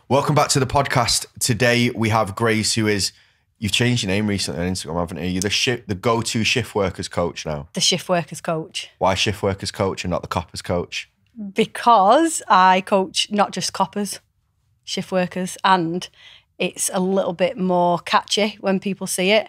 Welcome back to the podcast. Today we have Grace, who is, you've changed your name recently on Instagram, haven't you? You're the go-to shift workers coach now. The shift workers coach. Why shift workers coach and not the coppers coach? Because I coach not just coppers, shift workers, and it's a little bit more catchy when people see it,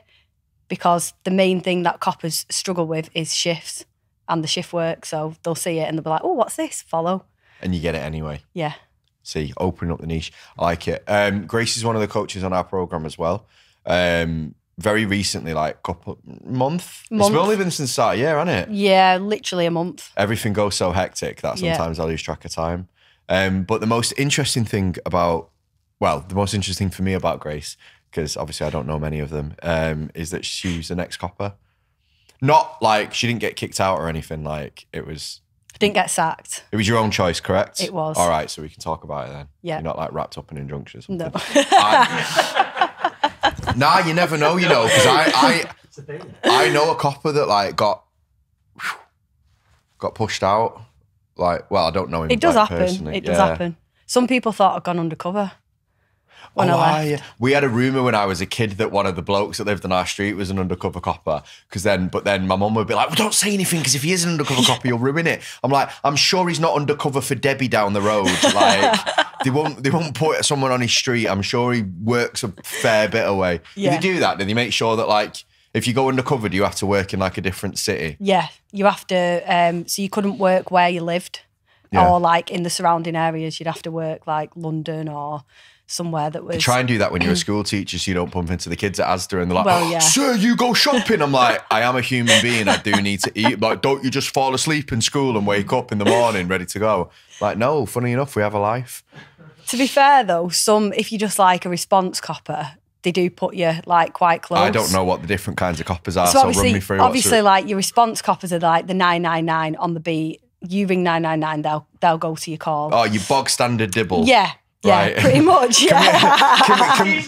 because the main thing that coppers struggle with is shifts and the shift work. So they'll see it and they'll be like, oh, what's this? Follow. And you get it anyway. Yeah. See, opening up the niche. I like it. Grace is one of the coaches on our program as well. Very recently, like month. It's only been since the start of the year, hasn't it? Yeah, literally a month. Everything goes so hectic that sometimes I lose track of time. But the most interesting thing for me about Grace, because obviously I don't know many of them, is that she was an ex-copper. Not like she didn't get kicked out or anything. Like it was. Didn't get sacked. It was your own choice, correct? It was. All right, so we can talk about it then. Yeah. You're not like wrapped up in injunctions. No. Nah, you never know, because I know a copper that like got pushed out. Like, well, I don't know him. It does happen. Personally. It does happen. Some people thought I'd gone undercover when I left. We had a rumour when I was a kid that one of the blokes that lived on our street was an undercover copper. But then my mum would be like, well, don't say anything, because if he is an undercover copper, you'll ruin it. I'm like, I'm sure he's not undercover for Debbie down the road. Like, they won't put someone on his street. I'm sure he works a fair bit away. Yeah. Do they do that? Do they make sure that, like, if you go undercover, do you have to work in like a different city? Yeah, you have to. So you couldn't work where you lived, or like in the surrounding areas. You'd have to work like London or somewhere that was. They try and do that when you're a school teacher, so you don't bump into the kids at Asda and they're like, well, yeah. Sir, you go shopping. I'm like, I am a human being. I do need to eat. Like, don't you just fall asleep in school and wake up in the morning ready to go? Like, no, funny enough, we have a life. To be fair though, if you just like a response copper, they do put you like quite close. I don't know what the different kinds of coppers are, so run me through. Obviously, like your response coppers are like the 999 on the beat. You ring 999, they'll go to your call. Oh, your bog standard dibble. Yeah. Yeah, right. Pretty much. Yeah.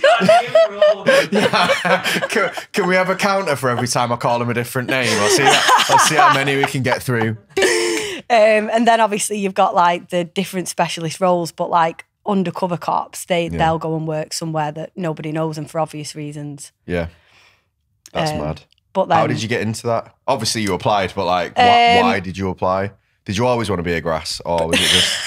Can we have a counter for every time I call him a different name? I'll see how many we can get through. And then obviously you've got like the different specialist roles, but like undercover cops, they'll go and work somewhere that nobody knows, and for obvious reasons. Yeah, that's mad. But then, how did you get into that? Obviously you applied, but like, why did you apply? Did you always want to be a grass, or was it just?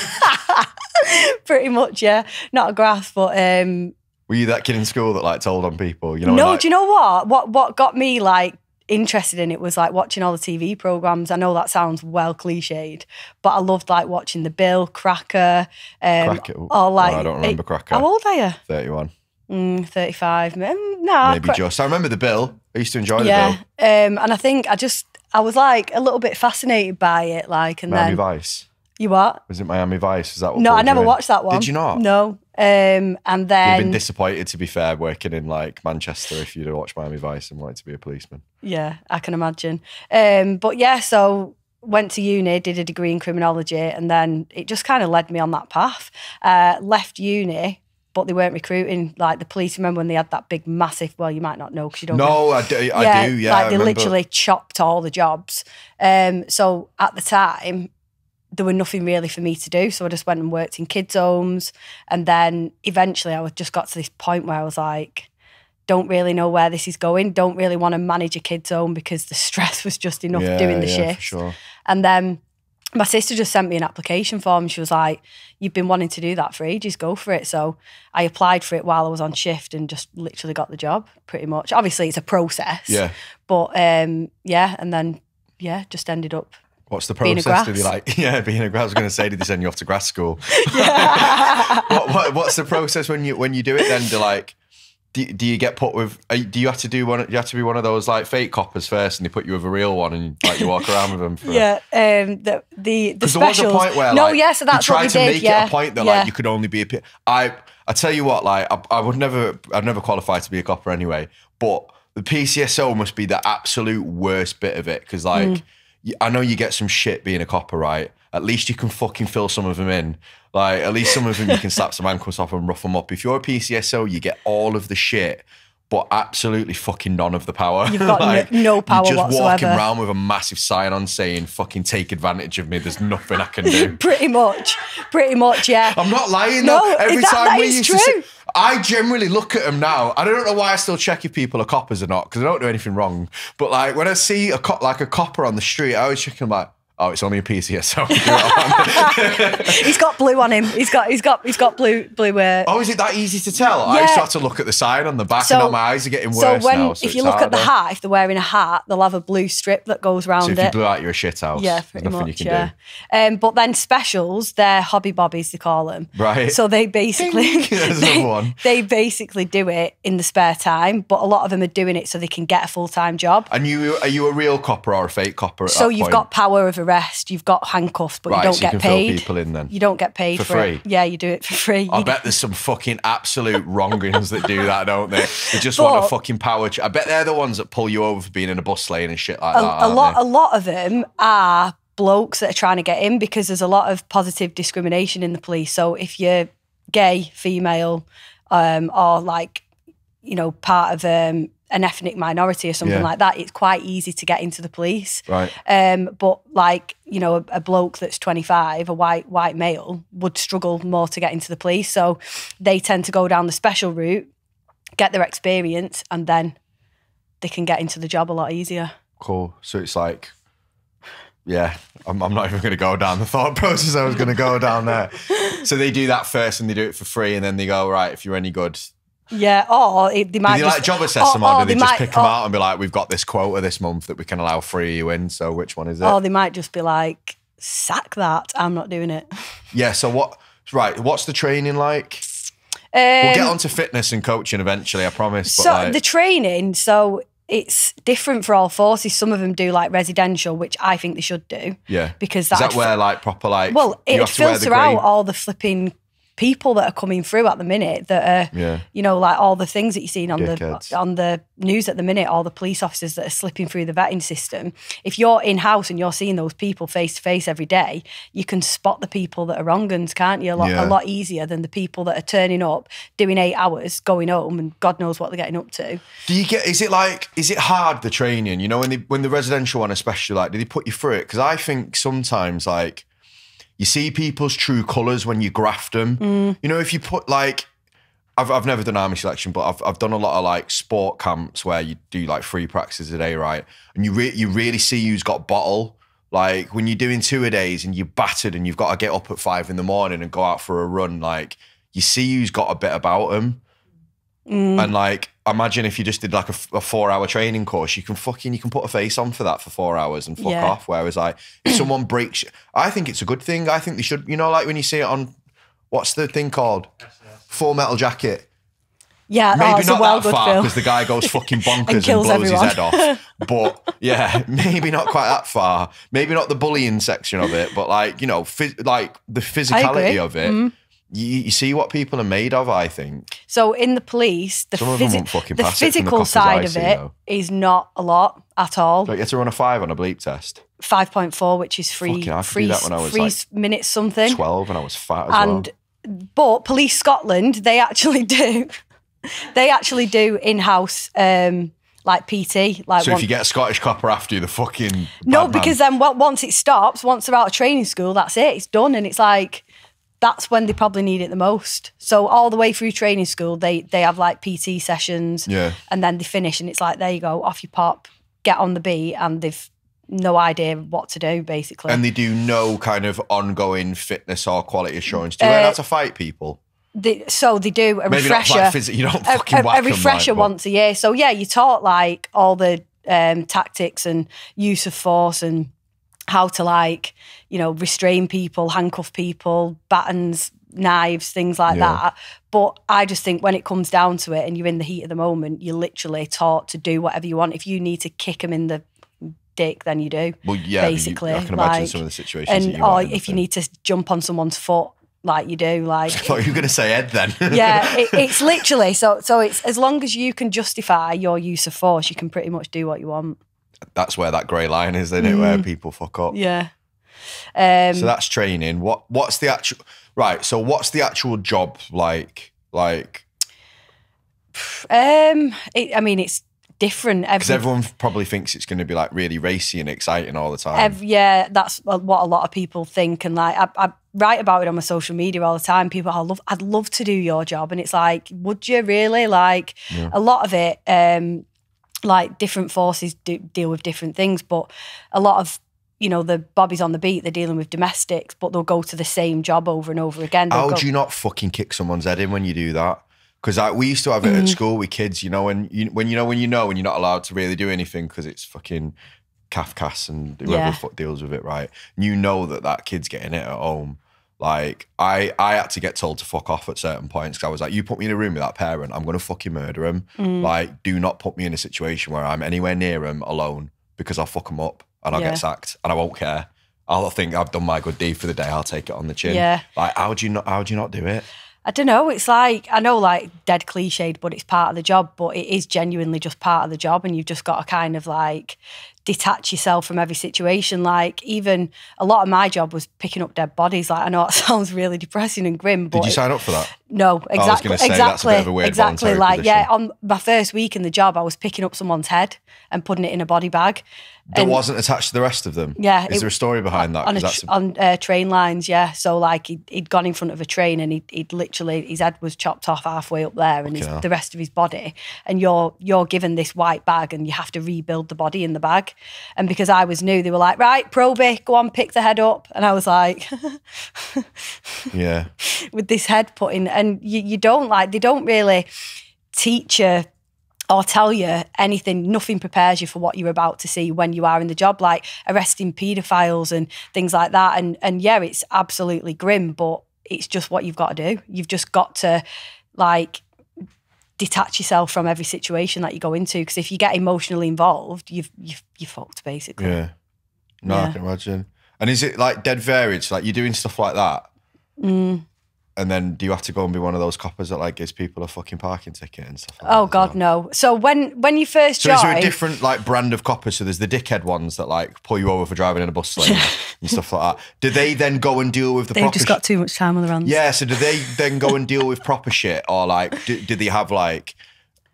Pretty much, yeah. Not a grass, but were you that kid in school that like told on people? You know? No, like, do you know what got me like interested in it was like watching all the TV programs. I know that sounds well cliched, but I loved like watching The Bill, Cracker, or like. I don't remember Cracker. How old are you? 31. 35. Maybe just. I remember The Bill. I used to enjoy The Bill. And I think I was like a little bit fascinated by it, like, and Miami then Vice. You what? Was it Miami Vice? Is that what? No, I never watched that one. Did you not? No. And then you've been disappointed, to be fair, working in like Manchester if you'd have watched Miami Vice and wanted to be a policeman. Yeah, I can imagine. But yeah, so went to uni, did a degree in criminology, and then it just kind of led me on that path. Left uni, but they weren't recruiting like the police. Remember when they had that big, massive? Well, you might not know because you don't. No, I do. Yeah, like they literally chopped all the jobs. So at the time, there were nothing really for me to do. So I just went and worked in kids' homes. And then eventually I just got to this point where I was like, don't really know where this is going. Don't really want to manage a kids' home because the stress was just enough doing the shift. For sure. And then my sister just sent me an application form. She was like, you've been wanting to do that for ages, go for it. So I applied for it while I was on shift and just literally got the job pretty much. Obviously it's a process. Yeah. But and then, just ended up. What's the process? Did they being a grass? I was going to say, did they send you off to grass school? Yeah. What's the process when you do it then? Do you get put with? Do you have to do one? You have to be one of those like fake coppers first, and they put you with a real one, and like you walk around with them. The specials. There was a point where so that's you tried what we to did. make it a point that like you could only be a. I tell you what, like I'd never qualify to be a copper anyway. But the PCSO must be the absolute worst bit of it because like. I know you get some shit being a copper, right? At least you can fucking fill some of them in. Like, at least some of them you can slap some ankles off and rough them up. If you're a PCSO, you get all of the shit, but absolutely fucking none of the power. You've got no power You're just whatsoever. walking around with a massive sign on saying, fucking take advantage of me. There's nothing I can do. Pretty much, yeah. I'm not lying No, though. Every time that we is used true. to say, I generally look at them now. I don't know why I still check if people are coppers or not, because I don't do anything wrong. But like when I see a copper on the street, I always check them like, oh, it's only a PCSO. He's got blue on him. He's got blue. Oh, is it that easy to tell? I used to have to look at the sign on the back, and now my eyes are getting worse now. So if you look at the hat, if they're wearing a hat, they'll have a blue strip that goes around so it. if you blew out, you're a shit house. Yeah, There's pretty nothing much. you can do. But then specials, they're hobby bobbies, they call them. Right. So they basically There's another one. they basically do it in the spare time, but a lot of them are doing it so they can get a full-time job. And are you a real copper or a fake copper at that So you've point? got power of arrest, you've got handcuffs, but you don't so get you can paid. fill people in then. You don't get paid For for free? it. Yeah, you do it for free. I bet there's some fucking absolute wrongins that do that, don't they? They just want a fucking power. I bet they're the ones that pull you over for being in a bus lane and shit like that. A lot of them are blokes that are trying to get in because there's a lot of positive discrimination in the police. So if you're gay, female, or like, you know, part of an ethnic minority or something like that, it's quite easy to get into the police. Right. But like, you know, a bloke that's 25, a white male, would struggle more to get into the police. So they tend to go down the special route, get their experience, and then they can get into the job a lot easier. Cool. So it's like, yeah, I'm not even going to go down the thought process I was going to go down there. So they do that first and they do it for free, and then they go, right, if you're any good. Yeah, or they might do they like job assess them, or do they just pick them out and be like, we've got this quota this month that we can allow 3 of you in, so which one is it? Or they might just be like, sack that, I'm not doing it. Yeah, so what's the training like? We'll get onto fitness and coaching eventually, I promise. But so the training, it's different for all forces. Some of them do like residential, which I think they should do. Yeah. Because is that where like proper like... Well, it filter out all the flipping people that are coming through at the minute that are, you know, like all the things that you're seeing on the news at the minute, all the police officers that are slipping through the vetting system. If you're in-house and you're seeing those people face to face every day, you can spot the people that are wrong uns, can't you? A lot easier than the people that are turning up, doing 8 hours, going home, and God knows what they're getting up to. Is it hard, the training? You know, when the residential one especially, like, do they put you through it? Because I think sometimes, like, you see people's true colours when you graft them. You know, if you put like, I've never done army selection, but I've done a lot of like sport camps where you do like 3 practices a day, right? And you really see who's got bottle. Like when you're doing 2 a days and you're battered and you've got to get up at 5 in the morning and go out for a run, like you see who's got a bit about them. And like, imagine if you just did like a 4-hour training course, you can put a face on for that for 4 hours and fuck off. Whereas like, if someone breaks, I think it's a good thing. I think they should, you know, like when you see it on, what's the thing called? Full Metal Jacket. Yeah, maybe not well that far because the guy goes fucking bonkers and blows everyone. His head off. But yeah, maybe not quite that far. Maybe not the bullying section of it, but like, you know, like the physicality of it. You see what people are made of, I think. So in the police, the physical side of it is not a lot at all. Don't you have to run a 5 on a bleep test? 5.4, which is free. I could do that when I was like minutes something. 12 and I was fat as well. But Police Scotland, they actually do in-house like PT. Like so if you get a Scottish copper after you, the fucking because then once it stops, once they're out of training school, that's it, it's done. And it's like, that's when they probably need it the most. So all the way through training school, they have like PT sessions, and then they finish, and it's like, there you go, off you pop, get on the beat, and they've no idea what to do, basically. And they do no kind of ongoing fitness or quality assurance. Do you learn how to fight people? So they do a maybe refresher. Not like you don't fucking whack a refresher them, once a year. So yeah, you taught like all the tactics and use of force and how to like, you know, restrain people, handcuff people, batons, knives, things like that. But I just think when it comes down to it and you're in the heat of the moment, you're literally taught to do whatever you want. If you need to kick them in the dick, then you do. Well, yeah, basically. I can imagine some of the situations. And or if you need to jump on someone's foot, like you do, like. I thought you were going to say head then. Yeah, it's literally so. It's as long as you can justify your use of force, you can pretty much do what you want. That's where that grey line is, isn't it? Where people fuck up. Yeah. So that's training. What's the actual right? So what's the actual job like? Like It's different. Because everyone probably thinks it's going to be like really racy and exciting all the time. Yeah, that's what a lot of people think. And like, I write about it on my social media all the time. People, I'd love to do your job. And it's like, would you really? Like, a lot of it, like different forces deal with different things, but a lot of, the bobbies on the beat, they're dealing with domestics, but they'll go to the same job over and over again. How do you not fucking kick someone's head in when you do that? Because we used to have it at school with kids, when you're not allowed to really do anything because it's fucking Kafkas and whoever the fuck deals with it, right? And you know that kid's getting it at home. Like, I had to get told to fuck off at certain points because I was like, you put me in a room with that parent, I'm going to fucking murder him. Like, do not put me in a situation where I'm anywhere near him alone because I'll fuck him up and I'll get sacked and I won't care. I'll think I've done my good deed for the day. I'll take it on the chin. Yeah. Like, how do you not do it? I don't know. It's like, I know, like, dead cliched, but it's part of the job, but it is genuinely just part of the job. And you've just got to kind of like detach yourself from every situation. Like, even a lot of my job was picking up dead bodies. Like, I know it sounds really depressing and grim, but did you sign up for that? No, exactly. I was going to say, that's a bit of a weird voluntary like, position. yeah, on my first week in the job, I was picking up someone's head and putting it in a body bag. That wasn't attached to the rest of them? Yeah. Is there a story behind that? On train lines, yeah. So, like, he'd gone in front of a train and he'd literally, his head was chopped off halfway up there and the rest of his body. And you're given this white bag and you have to rebuild the body in the bag. And because I was new, they were like, right, probie, go on, pick the head up. And I was like... yeah. With this head put in. And you don't, like, they don't really teach you or tell you anything. Nothing prepares you for what you're about to see when you are in the job, like arresting paedophiles and things like that. And yeah, it's absolutely grim, but it's just what you've got to do. You've just got to, like, detach yourself from every situation that you go into, because if you get emotionally involved, you're fucked, basically. Yeah. No, I can imagine. And is it like dead varied? So, like, you're doing stuff like that? And then do you have to go and be one of those coppers that like gives people a fucking parking ticket and stuff like that? Oh God, no. So when you first join... So is there a different like brand of coppers? So there's the dickhead ones that like pull you over for driving in a bus lane and stuff like that. Do they then go and deal with the proper... They've just got too much time on their hands. Yeah, so do they then go and deal with proper shit? Or like, do they have like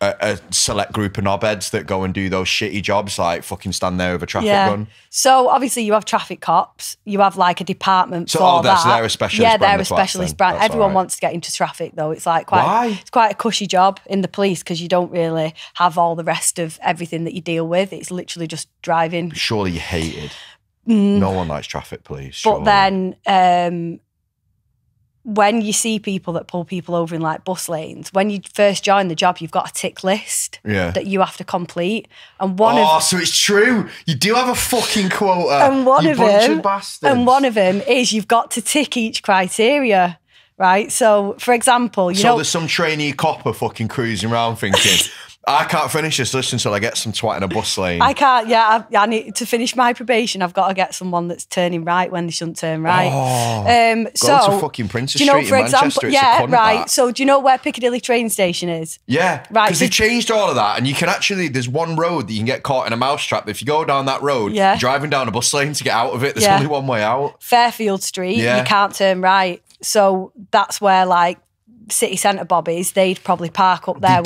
a select group of knobheads that go and do those shitty jobs, like fucking stand there with a traffic gun? So obviously you have traffic cops, you have like a department for that. So they're a specialist brand. Yeah, they're a specialist brand. Everyone wants to get into traffic though. It's like it's quite a cushy job in the police because you don't really have all the rest of everything that you deal with. It's literally just driving. Surely you hated. No one likes traffic police. But then when you see people that pull people over in like bus lanes, when you first join the job, you've got a tick list that you have to complete. And so it's true. You do have a fucking quota. And one of them is you've got to tick each criteria, right? So, for example, there's some trainee copper fucking cruising around thinking, I can't finish this list until I get some twat in a bus lane. I can't, I need to finish my probation. I've got to get someone that's turning right when they shouldn't turn right. Go to fucking Princess Street in Manchester. Right. So do you know where Piccadilly train station is? Yeah, right. Because they've changed all of that, and you can actually, there's one road that you can get caught in a mousetrap. If you go down that road, driving down a bus lane to get out of it, there's only one way out. Fairfield Street, you can't turn right. So that's where like city centre bobbies, they'd probably park up there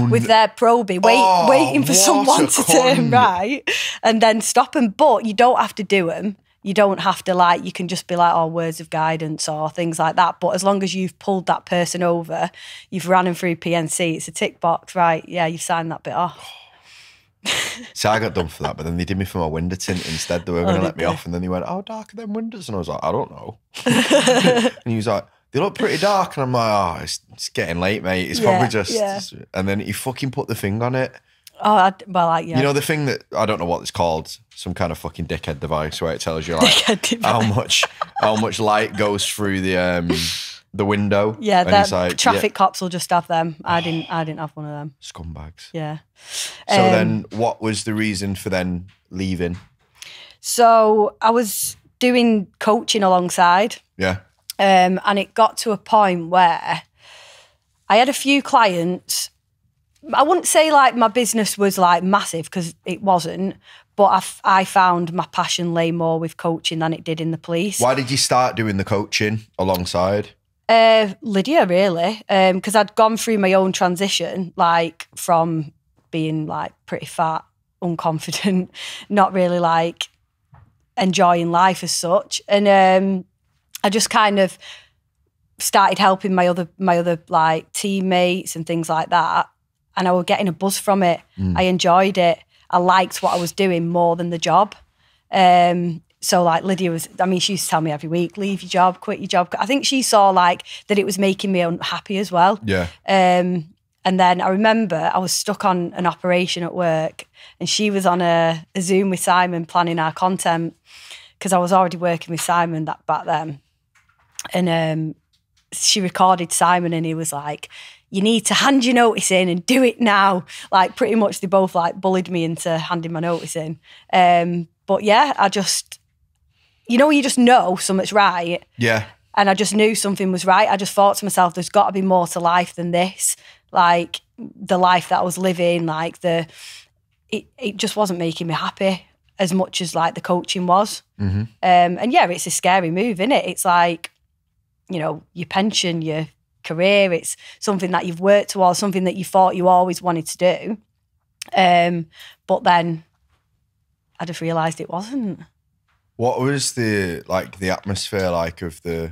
with their probie, waiting for someone to turn right and then stop them. But you don't have to do them. You don't have to you can just be like, words of guidance or things like that. But as long as you've pulled that person over, you've ran them through PNC, it's a tick box, right? Yeah, you've signed that bit off. See, I got done for that, but then they did me for my window tint instead. They were going to let me off, and then they went, "How dark are them windows?" And I was like, "I don't know." And he was like, "They look pretty dark." And I'm like, it's getting late, mate. It's probably just... And then he fucking put the thing on it. You know the thing that, I don't know what it's called, some kind of fucking dickhead device where it tells you like how much light goes through the window. Yeah, that traffic cops will just have them. I didn't have one of them. Scumbags. Yeah. So then what was the reason for then leaving? So I was doing coaching alongside. Yeah. And it got to a point where I had a few clients. I wouldn't say like my business was like massive because it wasn't, but I found my passion lay more with coaching than it did in the police. Why did you start doing the coaching alongside? Lydia, really, because I'd gone through my own transition, like from being like pretty fat, unconfident, not really like enjoying life as such, and I just kind of started helping my other like teammates and things like that, and I was getting a buzz from it. I enjoyed it. I liked what I was doing more than the job. So like Lydia was, I mean, she used to tell me every week, leave your job, quit your job. I think she saw like that it was making me unhappy as well. Yeah. And then I remember I was stuck on an operation at work, and she was on a Zoom with Simon planning our content, because I was already working with Simon back then. And she recorded Simon, and he was like, you need to hand your notice in and do it now. Like pretty much they both like bullied me into handing my notice in. But yeah, I just, you just know something's right. Yeah. And I just knew something was right. I just thought to myself, there's got to be more to life than this. Like the life that I was living, like it just wasn't making me happy as much as like the coaching was. Mm-hmm. And yeah, it's a scary move, isn't it? It's like, your pension, your career, it's something that you've worked towards, something that you thought you always wanted to do. But then I just realised it wasn't. What was the atmosphere like of the,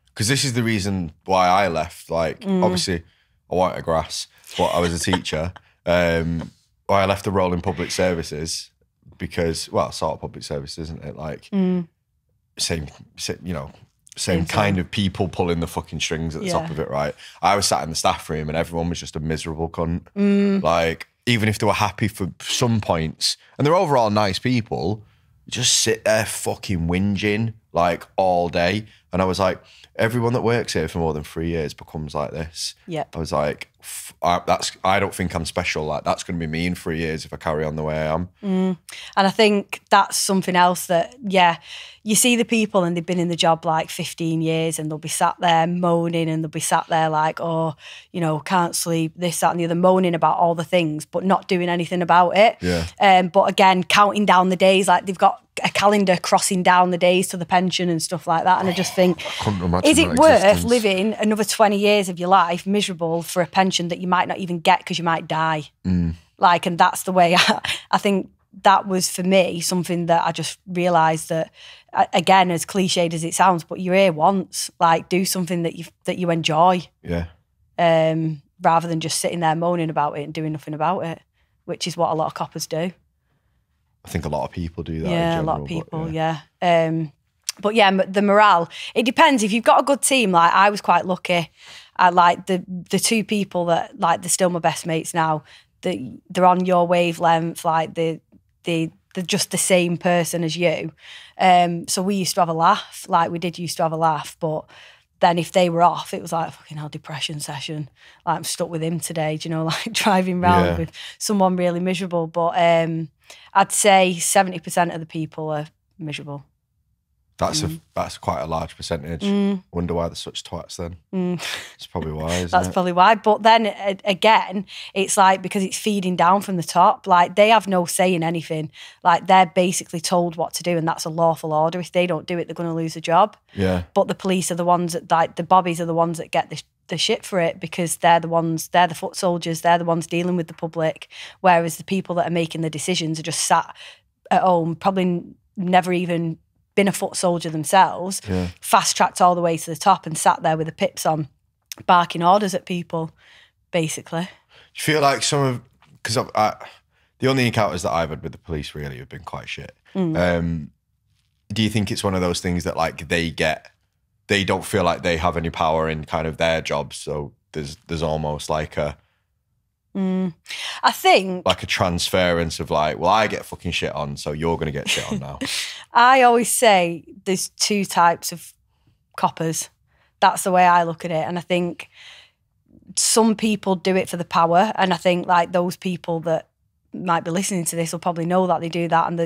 because this is the reason why I left, like obviously I wanted a grass, but I was a teacher. Why I left the role in public services because, well, sort of public service, isn't it? Like same kind of people pulling the fucking strings at the top of it, right? I was sat in the staff room and everyone was just a miserable cunt. Like, even if they were happy for some points, and they're overall nice people, just sit there fucking whinging like all day. And I was like, everyone that works here for more than 3 years becomes like this. Yeah. I was like, I don't think I'm special. Like, that's going to be me in 3 years if I carry on the way I am. And I think that's something else that, you see the people and they've been in the job like 15 years and they'll be sat there moaning and they'll be sat there like, can't sleep, this, that and the other, moaning about all the things, but not doing anything about it. Yeah. But again, counting down the days, like they've got a calendar crossing down the days to the pension and stuff like that. And I just think, is it worth living another 20 years of your life miserable for a pension that you might not even get because you might die? Like, and that's the way I think that was for me something that I just realised that, again, as cliched as it sounds, but you're here once. Like, do something that you enjoy. Yeah. Rather than just sitting there moaning about it and doing nothing about it, which is what a lot of coppers do. I think a lot of people do that. Yeah, a lot of people, but yeah, the morale, it depends. If you've got a good team, like I was quite lucky. I like the two people that, like, they're still my best mates now. They're on your wavelength, like they're just the same person as you. So we used to have a laugh, like we did used to have a laugh, but then if they were off, it was like fucking hell, depression session. Like, I'm stuck with him today, like driving around with someone really miserable. But I'd say 70% of the people are miserable. That's quite a large percentage. Wonder why they're such twats then. It's probably why, isn't That's probably why. But then again, it's like, because it's feeding down from the top, like they have no say in anything. Like, they're basically told what to do, and that's a lawful order. If they don't do it, they're going to lose a job. Yeah. But the police are the ones that, like, the bobbies are the ones that get the shit for it, because they're the foot soldiers, they're the ones dealing with the public, whereas the people that are making the decisions are just sat at home, probably never even been a foot soldier themselves, fast-tracked all the way to the top and sat there with the pips on, barking orders at people, basically. Do you feel like because the only encounters that I've had with the police really have been quite shit. Do you think it's one of those things that, like, they don't feel like they have any power in kind of their jobs, so there's almost like I think, like a transference of like, well, I get fucking shit on, so you're going to get shit on now. I always say there's two types of coppers. That's the way I look at it. And I think some people do it for the power. And I think, like, those people that might be listening to this will probably know that they do that. And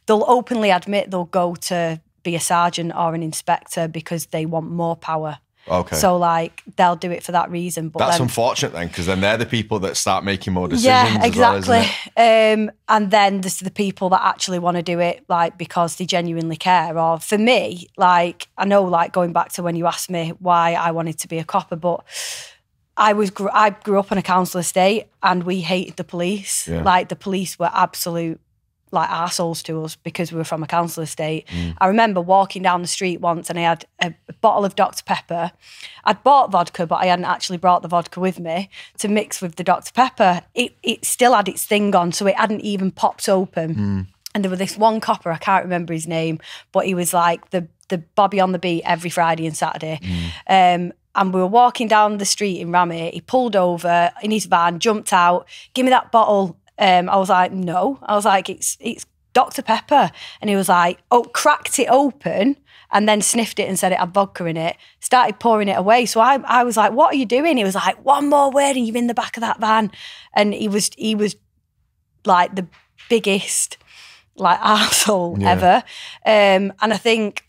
they'll openly admit they'll go to be a sergeant or an inspector because they want more power. Okay. So like they'll do it for that reason. But That's then, unfortunate then, because then they're the people that start making more decisions. yeah, as well, exactly. isn't it? And then there's the people that actually want to do it like because they genuinely care. Or for me, like I know, like going back to when you asked me why I wanted to be a copper, but I grew up on a council estate and we hated the police. Yeah. Like the police were absolute like arseholes to us because we were from a council estate. I remember walking down the street once and I had a bottle of Dr. Pepper. I'd bought vodka, but I hadn't actually brought the vodka with me to mix with the Dr. Pepper. It still had its thing on, so it hadn't even popped open. And there was this one copper, I can't remember his name, but he was like the Bobby on the beat every Friday and Saturday. And we were walking down the street in Rammy. He pulled over in his van, jumped out, give me that bottle. I was like, no. I was like, it's Dr. Pepper. And he was like, oh, cracked it open and then sniffed it and said it had vodka in it, started pouring it away. So I was like, what are you doing? He was like, one more word and you're in the back of that van. And he was like the biggest like arsehole ever. And I think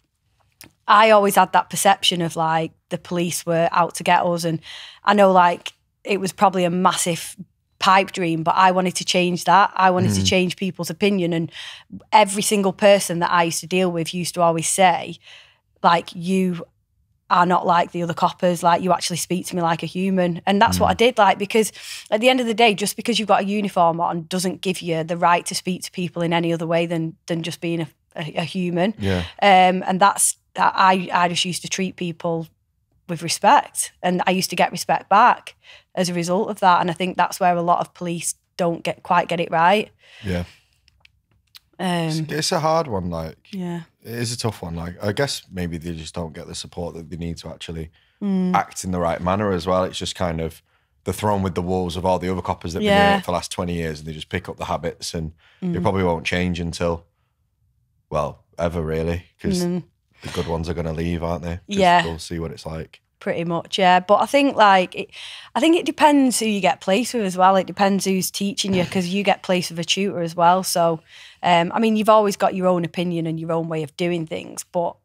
I always had that perception of like the police were out to get us. And I know like it was probably a massive pipe dream, but I wanted to change that. I wanted to change people's opinion. And every single person that I used to deal with used to always say, like, you are not like the other coppers, like you actually speak to me like a human. And that's what I did, like, because at the end of the day, just because you've got a uniform on doesn't give you the right to speak to people in any other way than just being a human. Yeah. And that's, I just used to treat people with respect, and I used to get respect back as a result of that. And I think that's where a lot of police don't quite get it right. Yeah. It's a hard one, like. Yeah. It is a tough one. Like, I guess maybe they just don't get the support that they need to actually act in the right manner as well. It's just kind of they're thrown with the wolves of all the other coppers that have been doing it for the last 20 years, and they just pick up the habits, and they probably won't change until, well, ever really, because the good ones are going to leave, aren't they? We'll see what it's like. Pretty much, yeah. But I think I think it depends who you get placed with as well. It depends who's teaching you, because you get placed with a tutor as well. So, I mean, you've always got your own opinion and your own way of doing things, but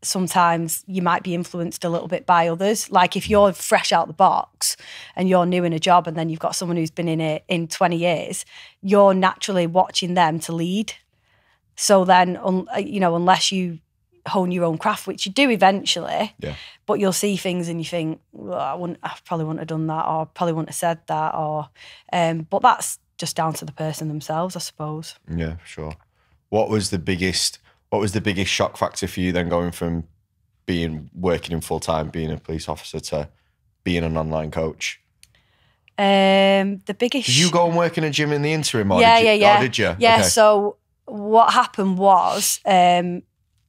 sometimes you might be influenced a little bit by others. Like if you're fresh out the box and you're new in a job, and then you've got someone who's been in it in 20 years, you're naturally watching them to lead. So then, unless you hone your own craft, which you do eventually, but you'll see things and you think, well, I probably wouldn't have done that, or probably wouldn't have said that, or but that's just down to the person themselves, I suppose. Yeah, sure. What was the biggest shock factor for you then, going from working in full time, being a police officer, to being an online coach? The biggest. Did you go and work in a gym in the interim? Or yeah. Oh, did you? Yeah. Okay. So what happened was,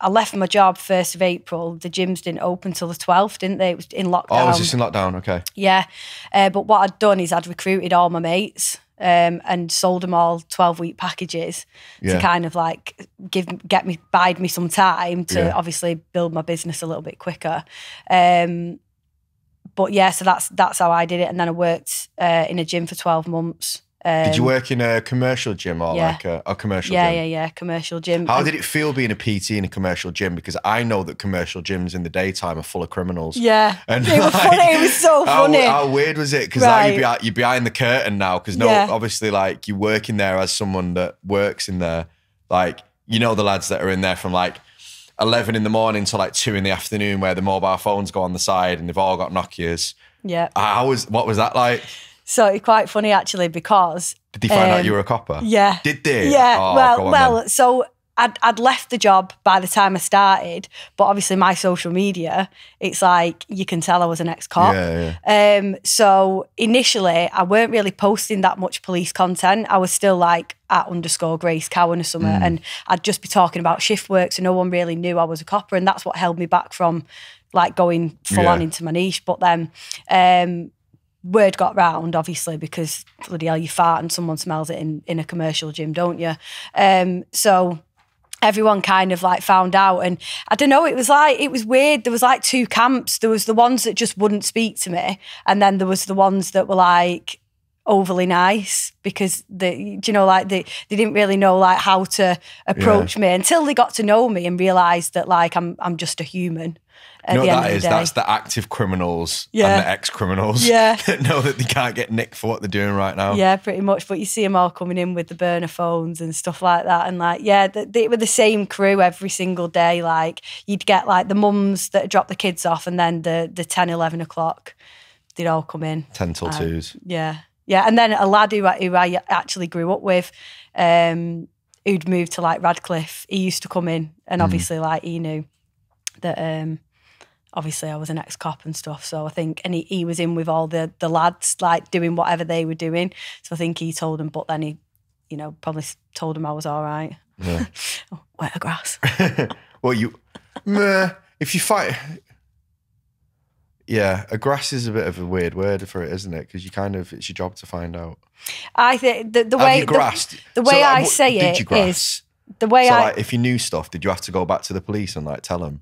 I left my job 1st of April. The gyms didn't open till the 12th, didn't they? It was in lockdown. Oh, was this in lockdown? Okay. Yeah. But what I'd done is I'd recruited all my mates and sold them all 12-week packages to kind of like bide me some time to obviously build my business a little bit quicker. But yeah, so that's how I did it. And then I worked in a gym for 12 months. Did you work in a commercial gym or like a commercial gym? Yeah, commercial gym. How did it feel being a PT in a commercial gym? Because I know that commercial gyms in the daytime are full of criminals. Yeah, and it was funny. It was so funny. How weird was it? Because now you're behind the curtain now. Because obviously, like, you work in there as someone that works in there. Like, you know, the lads that are in there from like 11 in the morning to like 2 in the afternoon, where the mobile phones go on the side and they've all got Nokias. Yeah. What was that like? So it's quite funny actually, because did they find out you were a copper? Yeah. Did they? Yeah. Oh, so I'd left the job by the time I started, but obviously my social media, it's like you can tell I was an ex-cop. Yeah. So initially I weren't really posting that much police content. I was still like @_Grace Cowan or something, and I'd just be talking about shift work, so no one really knew I was a copper, and that's what held me back from like going full on into my niche. But then word got round, obviously, because bloody hell, you fart and someone smells it in a commercial gym, don't you? So everyone kind of like found out, and I don't know, it was weird. There was like 2 camps. There was the ones that just wouldn't speak to me, and then there was the ones that were like overly nice, because they didn't really know like how to approach me until they got to know me and realised that like I'm just a human. at You know the what end that of is? the day. That's the active criminals Yeah. and the ex-criminals Yeah. that know that they can't get nicked for what they're doing right now. Yeah, pretty much. But you see them all coming in with the burner phones and stuff like that. And like, yeah, they were the same crew every single day. Like you'd get like the mums that drop the kids off and then the 10, 11 o'clock, they'd all come in. 10 till 2s. Yeah. Yeah. And then a lad who I actually grew up with, who'd moved to like Radcliffe, he used to come in and obviously like he knew that obviously I was an ex-cop and stuff. So I think, and he was in with all the lads like doing whatever they were doing. So I think he told them, but then he, you know, probably told them I was all right. Yeah. Wear grass. Well, if you fight... Yeah, a grass is a bit of a weird word for it, isn't it? Because it's your job to find out. I think the Have way you grassed? the way I say did it you grass? is the way So, I like, if you knew stuff, did you have to go back to the police and like tell them?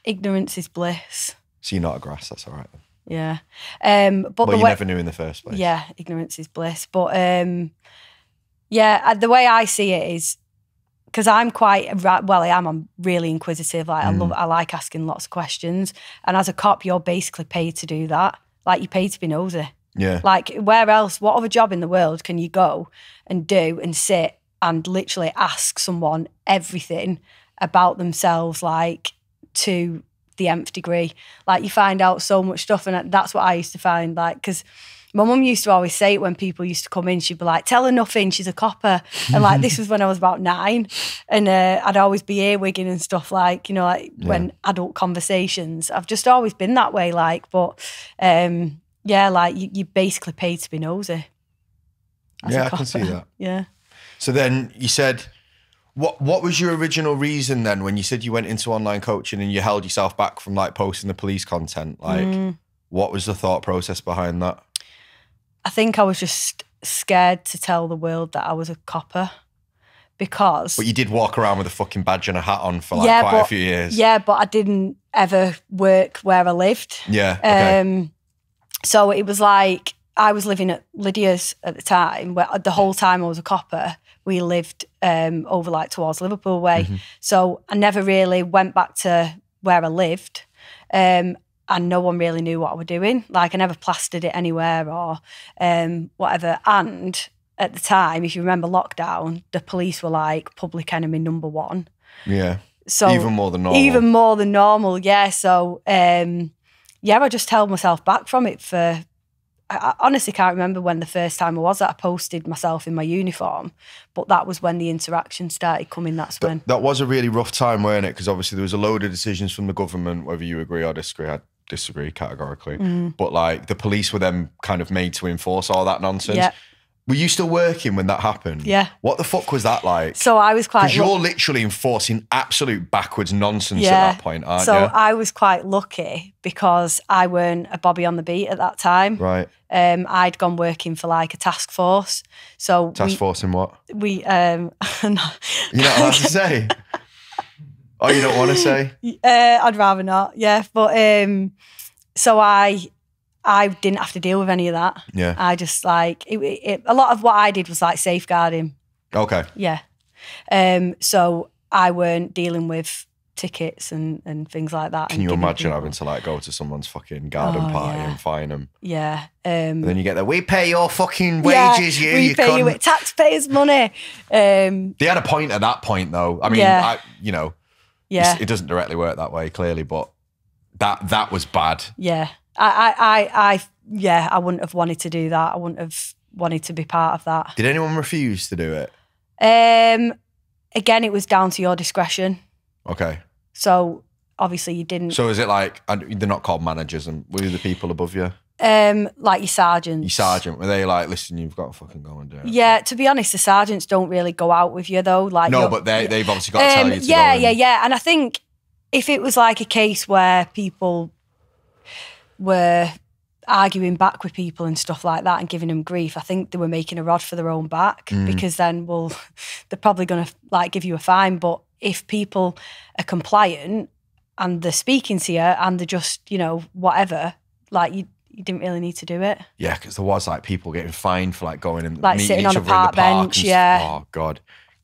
ignorance is bliss. So you're not a grass. That's all right. Yeah. But Well, the you way, never knew in the first place. yeah, ignorance is bliss. But yeah, the way I see it is because I'm I'm really inquisitive. Like I like asking lots of questions. And as a cop, you're basically paid to do that. Like you're paid to be nosy. Yeah. Like where else, what other job in the world can you go and do and sit and literally ask someone everything about themselves, like to the nth degree? Like you find out so much stuff. And that's what I used to find, like, because my mum used to always say it when people used to come in, she'd be like, tell her nothing, she's a copper. And like, this was when I was about 9 and I'd always be earwigging and stuff like, you know, like when adult conversations, I've just always been that way. Like, but yeah, like you basically paid to be nosy. Yeah, I can see that. Yeah. So then you said, what was your original reason then when you said you went into online coaching and you held yourself back from like posting the police content? Like, what was the thought process behind that? I think I was just scared to tell the world that I was a copper because... But you did walk around with a fucking badge and a hat on for like quite a few years. Yeah, but I didn't ever work where I lived. Yeah, okay. So it was like, I was living at Lydia's at the time, where the whole time I was a copper, we lived over like towards Liverpool way. So I never really went back to where I lived. And no one really knew what I was doing. Like I never plastered it anywhere or whatever. And at the time, if you remember lockdown, the police were like public enemy number 1. Yeah. So even more than normal. Even more than normal, yeah. So yeah, I just held myself back from it for... I honestly can't remember when the first time I was that I posted myself in my uniform, but that was when the interaction started coming. That's when. That was a really rough time, weren't it? Because obviously there was a load of decisions from the government, whether you agree or disagree. I disagree categorically. But like the police were then kind of made to enforce all that nonsense. Yeah. Were you still working when that happened? Yeah. What the fuck was that like? So I was quite... Because you're literally enforcing absolute backwards nonsense at that point, aren't you? So I was quite lucky because I weren't a Bobby on the beat at that time. Right. I'd gone working for like a task force. So task force in what? You're not allowed to say? Oh, you don't want to say? I'd rather not, yeah. But so I didn't have to deal with any of that. Yeah. I just like, a lot of what I did was like safeguarding. Okay. Yeah. So I weren't dealing with tickets and things like that. Can you imagine having to like go to someone's fucking garden party and fine them? Yeah. And then you get we pay your fucking wages, we pay you with taxpayers' money. They had a point at that point though. I mean, it doesn't directly work that way clearly, but that was bad. Yeah. I wouldn't have wanted to do that. I wouldn't have wanted to be part of that. Did anyone refuse to do it? Again, it was down to your discretion. Okay. So obviously you didn't. So is it like they're not called managers, and were the people above you? Like your sergeants. Your sergeant, were they like, listen, you've got to fucking go and do it? Yeah, to be honest, the sergeants don't really go out with you though. Like no, but they've obviously got to tell you to go in. Yeah. And I think if it was like a case where people were arguing back with people and stuff like that and giving them grief, I think they were making a rod for their own back because then, well, they're probably going to like give you a fine. But if people are compliant and they're speaking to you and they're just, whatever, like you didn't really need to do it. Yeah, because there was like people getting fined for like going and like meeting sitting each on a other in the park bench. Yeah. Oh God.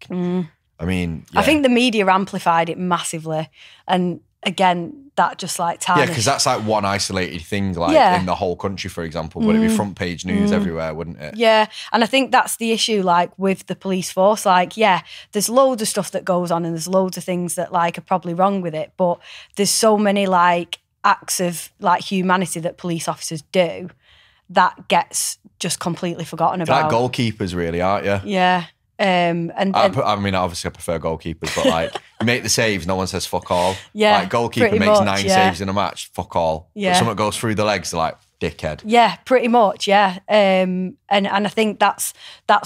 I mean, yeah. I think the media amplified it massively. And again, that just like Yeah, tarnished. because that's like one isolated thing, like Yeah. in the whole country, for example. But it'd be front page news everywhere, wouldn't it? Yeah, and I think that's the issue, like with the police force. Like, yeah, there's loads of stuff that goes on, and there's loads of things that like are probably wrong with it. But there's so many like acts of like humanity that police officers do that gets just completely forgotten You're about. like goalkeepers, really, aren't you? Yeah, I mean, obviously, I prefer goalkeepers, but like, you make the saves, no one says fuck all. Yeah, like goalkeeper pretty makes much, 9 yeah. saves in a match, fuck all. Yeah. But someone goes through the legs, they're like, dickhead. Yeah, pretty much. Yeah, and I think that's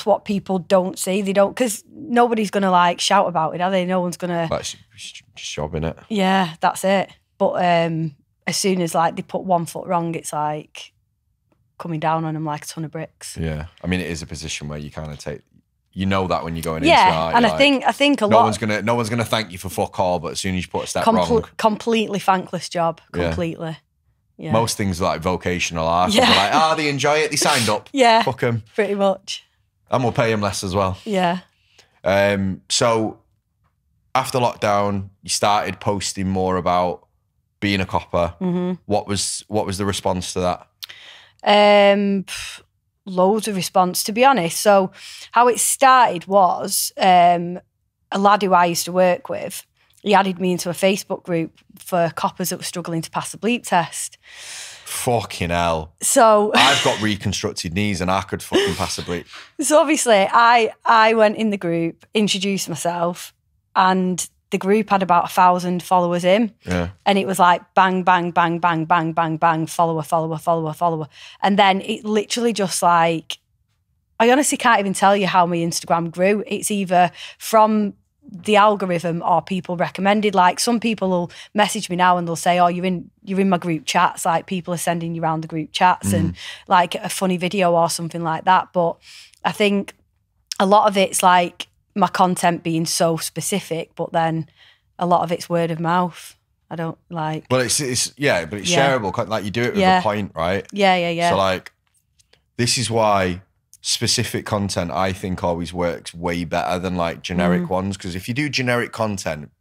what people don't see. They don't, because nobody's gonna like shout about it, are they? No one's gonna. Like, just jobbing it. Yeah, that's it. But as soon as like they put one foot wrong, it's like coming down on them like a ton of bricks. Yeah, I mean, it is a position where you kind of take. You know that when you're going into it, Yeah, and like, I think a no lot. one's gonna thank you for fuck all, but as soon as you put a step wrong, completely thankless job. Yeah. Completely. Yeah. most things are like vocational art. Yeah. They're like, they enjoy it, they signed up. Yeah. Fuck them. Pretty much. And we'll pay them less as well. Yeah. So after lockdown, you started posting more about being a copper. Mm-hmm. What was the response to that? Loads of response, to be honest. So how it started was a lad who I used to work with, he added me into a Facebook group for coppers that were struggling to pass the bleep test. Fucking hell. So I've got reconstructed knees and I could fucking pass a bleep. So obviously I went in the group, introduced myself, and the group had about 1,000 followers in. Yeah. And it was like bang, bang, bang, bang, bang, bang, bang, follower, follower, follower, follower. And then it literally just like, I honestly can't even tell you how my Instagram grew. It's either from the algorithm or people recommended. Like some people will message me now and they'll say, oh, you're in my group chats. Like people are sending you around the group chats and like a funny video or something like that. But I think a lot of it's like my content being so specific, but then a lot of it's word of mouth. I don't like. Well, it's shareable. Like you do it with Yeah. a point, right? Yeah. So like, this is why specific content I think always works way better than like generic ones. Because if you do generic content,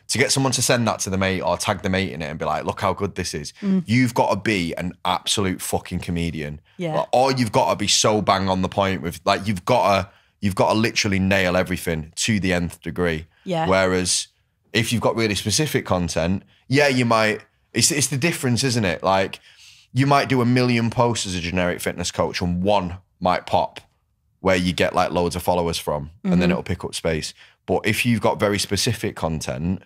to get someone to send that to the mate or tag the mate in it and be like, look how good this is, you've got to be an absolute fucking comedian. Yeah. Like, or you've got to be so bang on the point with like, you've got to literally nail everything to the nth degree. Yeah. Whereas if you've got really specific content, yeah, you might, it's the difference, isn't it? Like you might do 1 million posts as a generic fitness coach and one might pop where you get like loads of followers from and then it'll pick up space. But if you've got very specific content,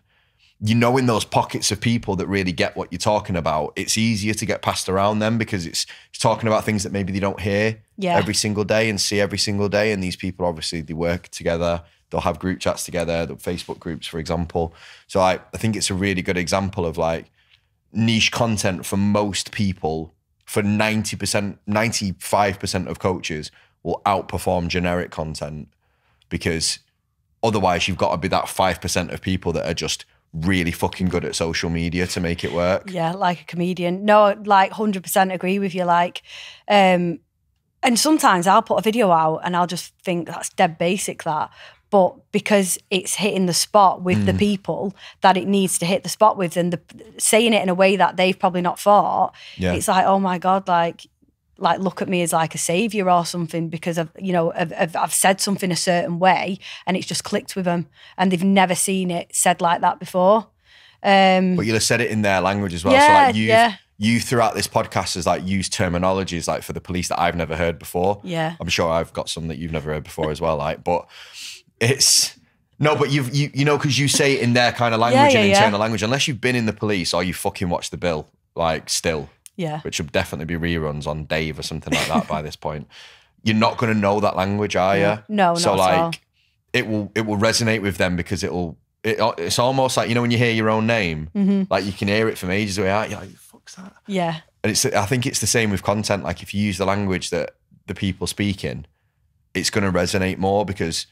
you know, in those pockets of people that really get what you're talking about, it's easier to get passed around them because it's talking about things that maybe they don't hear every single day and see every single day. And these people, obviously, they work together. They'll have group chats together, the Facebook groups, for example. So I think it's a really good example of like niche content for most people. For 90%, 95% of coaches will outperform generic content because otherwise you've got to be that 5% of people that are just really fucking good at social media to make it work. Yeah, like a comedian. No, like 100% agree with you. Like, and sometimes I'll put a video out and I'll just think that's dead basic that. But because it's hitting the spot with the people that it needs to hit the spot with and saying it in a way that they've probably not thought, it's like, oh my God, like look at me as like a savior or something because I've said something a certain way and it's just clicked with them and they've never seen it said like that before. But you'll have said it in their language as well. Yeah, so like you throughout this podcast has like used terminologies like for the police that I've never heard before. Yeah. I'm sure I've got some that you've never heard before as well. Like, but it's no, but you know, because you say it in their kind of language and internal language, unless you've been in the police or you fucking watch The Bill, like still. Yeah. Which would definitely be reruns on Dave or something like that by this point. You're not going to know that language, are you? No, so not like at all. it will resonate with them because it's almost like, you know, when you hear your own name, like you can hear it from ages away, aren't you? Like, fuck's that? Yeah. And I think it's the same with content. Like if you use the language that the people speak in, it's going to resonate more because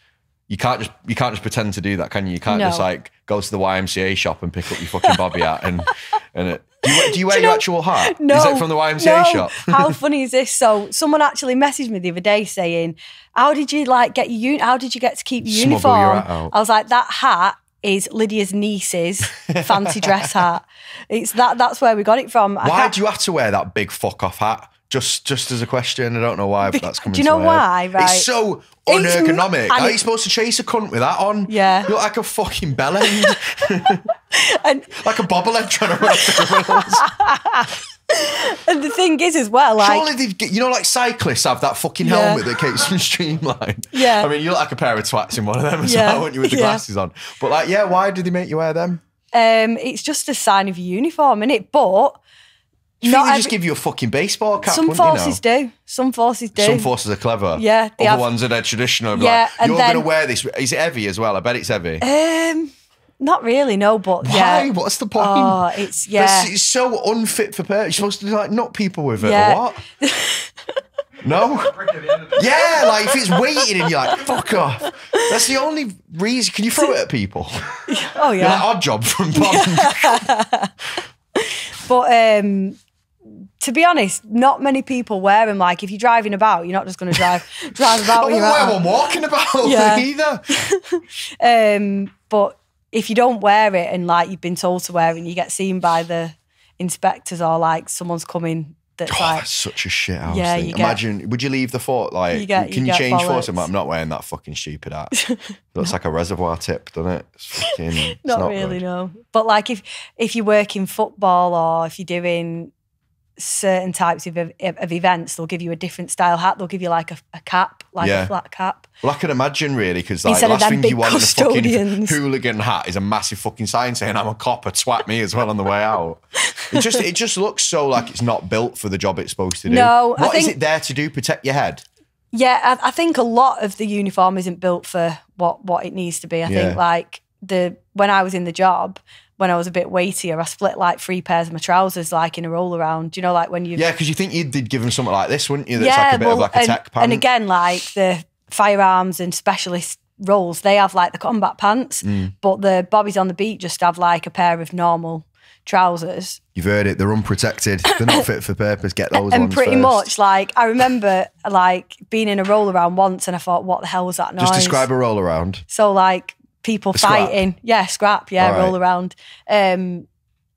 you can't just pretend to do that, can you? You can't just like go to the YMCA shop and pick up your fucking bobby hat and it. Do you wear your actual hat? No. Is it from the YMCA shop? How funny is this? So someone actually messaged me the other day saying, how did you like get your how did you get to keep your Smuggle your uniform? hat out. I was like, that hat is Lydia's niece's fancy dress hat. It's that's where we got it from. Why do you have to wear that big fuck off hat? Just as a question, I don't know why, but that's coming. Do you know why? Right, it's so unergonomic. How are you supposed to chase a cunt with that on? Yeah, you look like a fucking bellend, and like a bobblehead trying to run up the hills. And the thing is, as well, like surely they've get, like cyclists have that fucking helmet that keeps them streamlined. Yeah, I mean, you look like a pair of twats in one of them as well, won't you, with the glasses on? But like, yeah, why do they make you wear them? It's just a sign of your uniform, innit? But you think they just give you a fucking baseball cap? Some forces do. Some forces do. Some forces are clever. Yeah. Other ones are dead traditional. Yeah, like, you're going to wear this. Is it heavy as well? I bet it's heavy. Not really, no, but why? Yeah. What's the point? Oh, it's so unfit for purpose. You're supposed to like nut people with it or what? No? Yeah, like if it's weighted and you're like, fuck off. That's the only reason. Can you throw it at people? Oh, yeah. You're like, odd job from Bond. But to be honest, not many people wear them. Like if you're driving about, you're not just going to drive about. I won't wear one walking about either. But if you don't wear it and like you've been told to wear it and you get seen by the inspectors or like someone's coming that's like... That's such a shit house thing. Imagine, would you leave the fort? Like, can you change force? I'm not wearing that fucking stupid hat. Looks like a reservoir tip, doesn't it? It's fucking... not really, no. But like if you work in football or if you're doing certain types of events, they'll give you a different style hat. They'll give you like a cap, like a flat cap. Well, I can imagine really, because like the last thing you want in a fucking hooligan hat is a massive fucking sign saying I'm a copper, twat me as well on the way out. It just looks so like it's not built for the job it's supposed to do. No, what is it there to do? Protect your head? Yeah, I think a lot of the uniform isn't built for what it needs to be. I think like when I was in the job, when I was a bit weightier, I split like 3 pairs of my trousers like in a roll around. Do you know, like when you... Yeah, because you think you'd give them something like this, wouldn't you? That's like a bit of like a tech pant. And again, like the firearms and specialist roles, they have like the combat pants, but the bobbies on the beat just have like a pair of normal trousers. You've heard it, they're unprotected. They're not fit for purpose. Get those and ones pretty first. much, like, I remember like being in a roll around once and I thought, what the hell was that noise? Just describe a roll around. So like people fighting. Scrap, roll around. And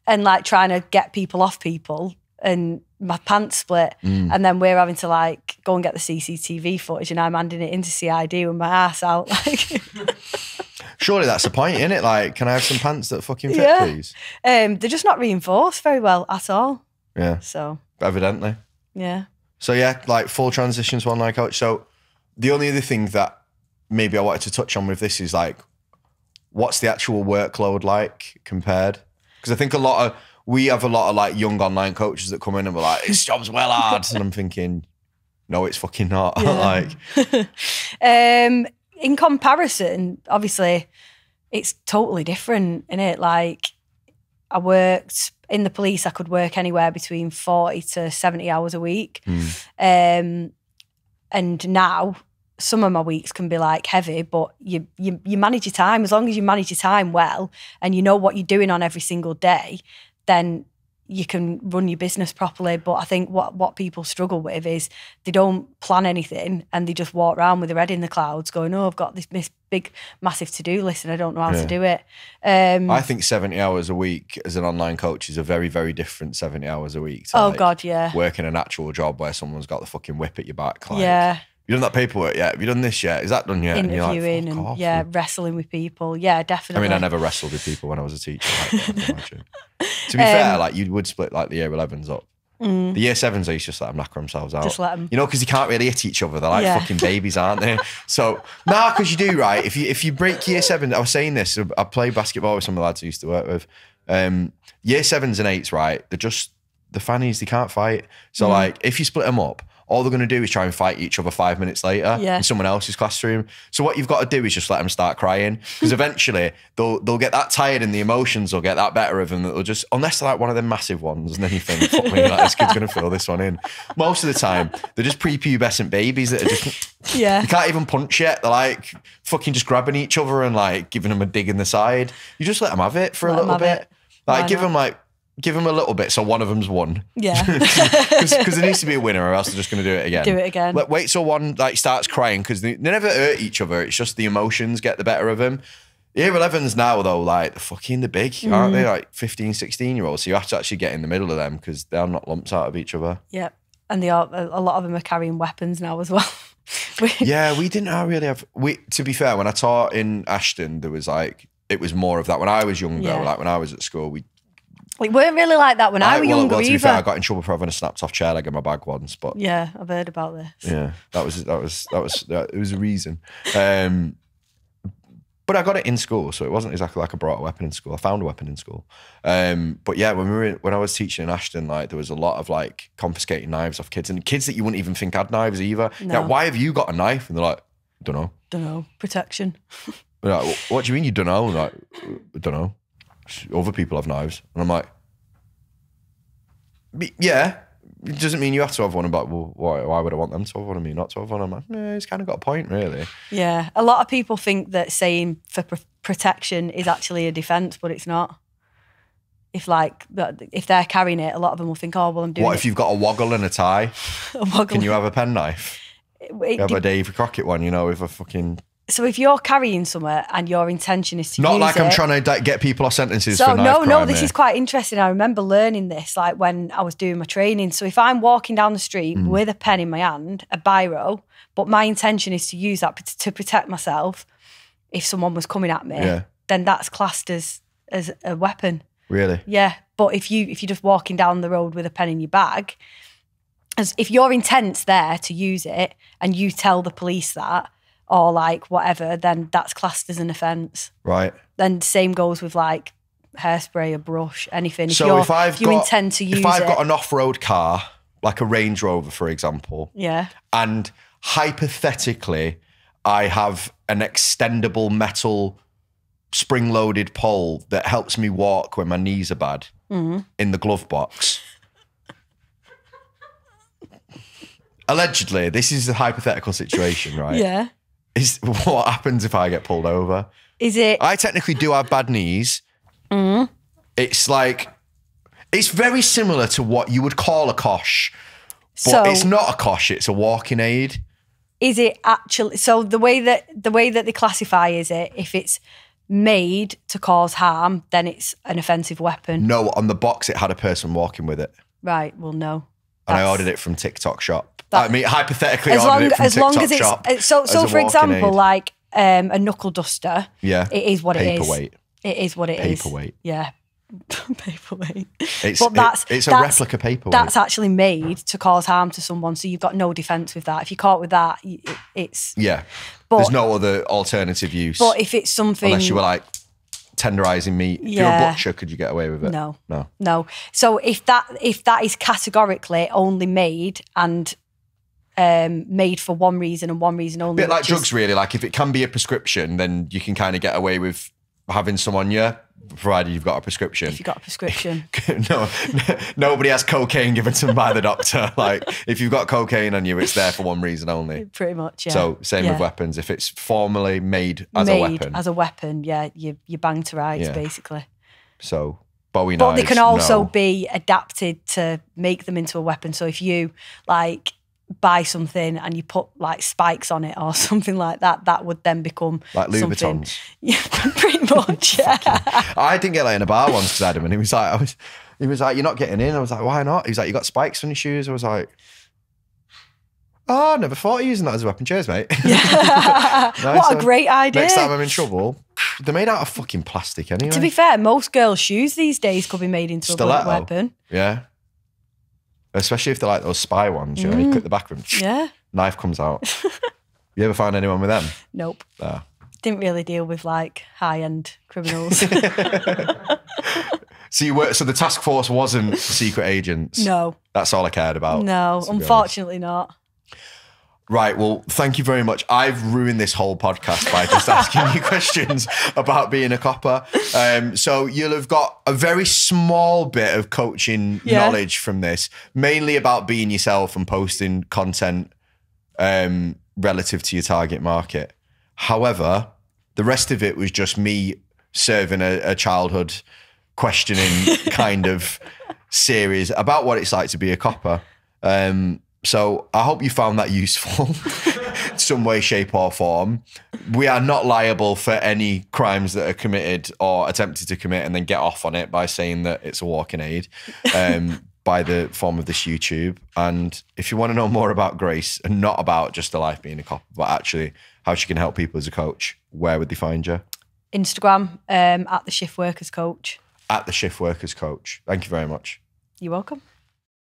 like trying to get people off people and my pants split. And then we're having to like go and get the CCTV footage and I'm handing it into CID with my ass out. Like surely that's the point, isn't it? Like, can I have some pants that fucking fit, please? They're just not reinforced very well at all. Yeah. So. Evidently. Yeah. So yeah, like full transitions one night coach. So the only other thing that maybe I wanted to touch on with this is like, what's the actual workload like compared? Because I think we have a lot of like young online coaches that come in and we're like, this job's well hard. And I'm thinking, no, it's fucking not. Yeah. Like, in comparison, obviously, it's totally different, innit? Like, I worked in the police, I could work anywhere between 40 to 70 hours a week. And now, some of my weeks can be like heavy, but you manage your time. As long as you manage your time well and you know what you're doing on every single day, then you can run your business properly. But I think what people struggle with is they don't plan anything and they just walk around with their head in the clouds going, oh, I've got this big, massive to-do list and I don't know how to do it. I think 70 hours a week as an online coach is a very, very different 70 hours a week to working an actual job where someone's got the fucking whip at your back. Like, you done that paperwork yet? Have you done this yet? Is that done yet? Interviewing and wresling with people. Yeah, definitely. I mean, I never wrestled with people when I was a teacher. To be fair, like you would split like the year 11s up. The year 7s, they just let them knock themselves out. Just let them. You know, because you can't really hit each other. They're like fucking babies, aren't they? So, because you do, right? If you break year 7, I was saying this, I played basketball with some of the lads I used to work with. Year 7s and 8s, right? They're just, the fannies, they can't fight. So like, if you split them up, all they're going to do is try and fight each other 5 minutes later in someone else's classroom. So what you've got to do is just let them start crying, because eventually they'll get that tired and the emotions will get that better of them that they'll just, unless they're like one of them massive ones, and then you think, fuck me, like, this kid's going to fill this one in. Most of the time, they're just prepubescent babies that are just, you can't even punch yet. They're like fucking just grabbing each other and like giving them a dig in the side. You just let them have it for a little bit. Like give them a little bit so one of them's won. Yeah. Because there needs to be a winner or else they're just going to do it again. Do it again. Wait till one like starts crying, because they never hurt each other. It's just the emotions get the better of them. Year 11s now, though, like, they're big, aren't they? Like 15, 16-year-olds. So you have to actually get in the middle of them because they'll knock lumps out of each other. Yeah. And a lot of them are carrying weapons now as well. Yeah, we didn't really have... To be fair, when I taught in Ashton, there was like... It was more of that. When I was younger, like when I was at school, we... It weren't really like that when I was younger to be either. fair, I got in trouble for having a snapped off chair leg in my bag once, but... Yeah, I've heard about this. Yeah, that was it was a reason. But I got it in school, so it wasn't exactly like I brought a weapon in school. I found a weapon in school. But yeah, when I was teaching in Ashton, like there was a lot of like confiscating knives off kids, and kids that you wouldn't even think had knives either. No. Like, why have you got a knife? And they're like, don't know. Don't know. Protection. Like, what do you mean you don't know? And like, I don't know. Other people have knives. And I'm like, yeah. It doesn't mean you have to have one. About, well, why would I want them to have one and me not to have one? I'm like, it's kind of got a point, really. Yeah. A lot of people think that saying for protection is actually a defence, but it's not. If they're carrying it, a lot of them will think, oh, well, I'm doing it. What if you've got a woggle and a tie? Woggle. Can you have a penknife? You have a Davy Crockett one, with a fucking... So if you're carrying somewhere and your intention is to not use like it, I'm trying to get people off sentences for knife crime. No, this is quite interesting. I remember learning this like when I was doing my training. So if I'm walking down the street with a pen in my hand, a biro, but my intention is to use that to protect myself if someone was coming at me, then that's classed as a weapon. Really? Yeah. But if you're just walking down the road with a pen in your bag, as if your intent's there to use it and you tell the police that, or like whatever, then that's classed as an offence. Right. Then same goes with like hairspray, a brush, anything. So if you intend to use it. If I've got an off-road car, like a Range Rover, for example. Yeah. And hypothetically, I have an extendable metal spring-loaded pole that helps me walk when my knees are bad in the glove box. Allegedly, this is a hypothetical situation, right? Yeah. Is what happens if I get pulled over? Is it? I technically do have bad knees. It's like, it's very similar to what you would call a cosh, but it's not a cosh, it's a walking aid. Is it actually, so the way that they classify is it, if it's made to cause harm, then it's an offensive weapon? No, on the box it had a person walking with it. Right, well no. And I ordered it from TikTok shop. I mean, hypothetically, as ordered it from as long TikTok as it's shop. so for example, like a knuckle duster. Yeah, it is what it is. Paperweight. It is what it is. Paperweight. Yeah, paperweight. It's a replica paperweight. That's actually made to cause harm to someone, so you've got no defence with that. If you're caught with that, it's But there's no other alternative use. But if it's something, unless you were like tenderising meat, if you're a butcher, could you get away with it? No. So if that is categorically only made and made for one reason and one reason only. A bit like drugs, really. Like if it can be a prescription, then you can kind of get away with having some on you, provided you've got a prescription. If you've got a prescription. Nobody has cocaine given to them by the doctor. Like if you've got cocaine on you, it's there for one reason only. Pretty much, yeah. So same with weapons. If it's formally made as a weapon. You bang to rights, basically. So Bowie but knives, they can also be adapted to make them into a weapon. So if you like buy something and you put like spikes on it or something like that, that would then become like Louboutins. Yeah, pretty much. Yeah. I didn't get like in a bar once because I had him, and he was like, "You're not getting in." I was like, "Why not?" He was like, "You got spikes on your shoes." I was like, "Oh, I never thought of using that as a weapon." Cheers, mate. Yeah. What a great idea. Next time I'm in trouble, they're made out of fucking plastic anyway. To be fair, most girls' shoes these days could be made into a weapon. Yeah. Especially if they're like those spy ones, you click the back of them, knife comes out. You ever find anyone with them? Nope. Didn't really deal with like high-end criminals. So the task force wasn't secret agents? No. That's all I cared about? No, unfortunately not. Right, well, thank you very much. I've ruined this whole podcast by just asking you questions about being a copper. So you'll have got a very small bit of coaching knowledge from this, mainly about being yourself and posting content relative to your target market. However, the rest of it was just me serving a childhood questioning kind of series about what it's like to be a copper. So I hope you found that useful. some way, shape, or form. We are not liable for any crimes that are committed or attempted to commit and then get off on it by saying that it's a walking aid by the form of this YouTube. And if you want to know more about Grace, and not about just her life being a cop, but actually how she can help people as a coach, where would they find you? Instagram, at the Shift Workers Coach. At the Shift Workers Coach. Thank you very much. You're welcome.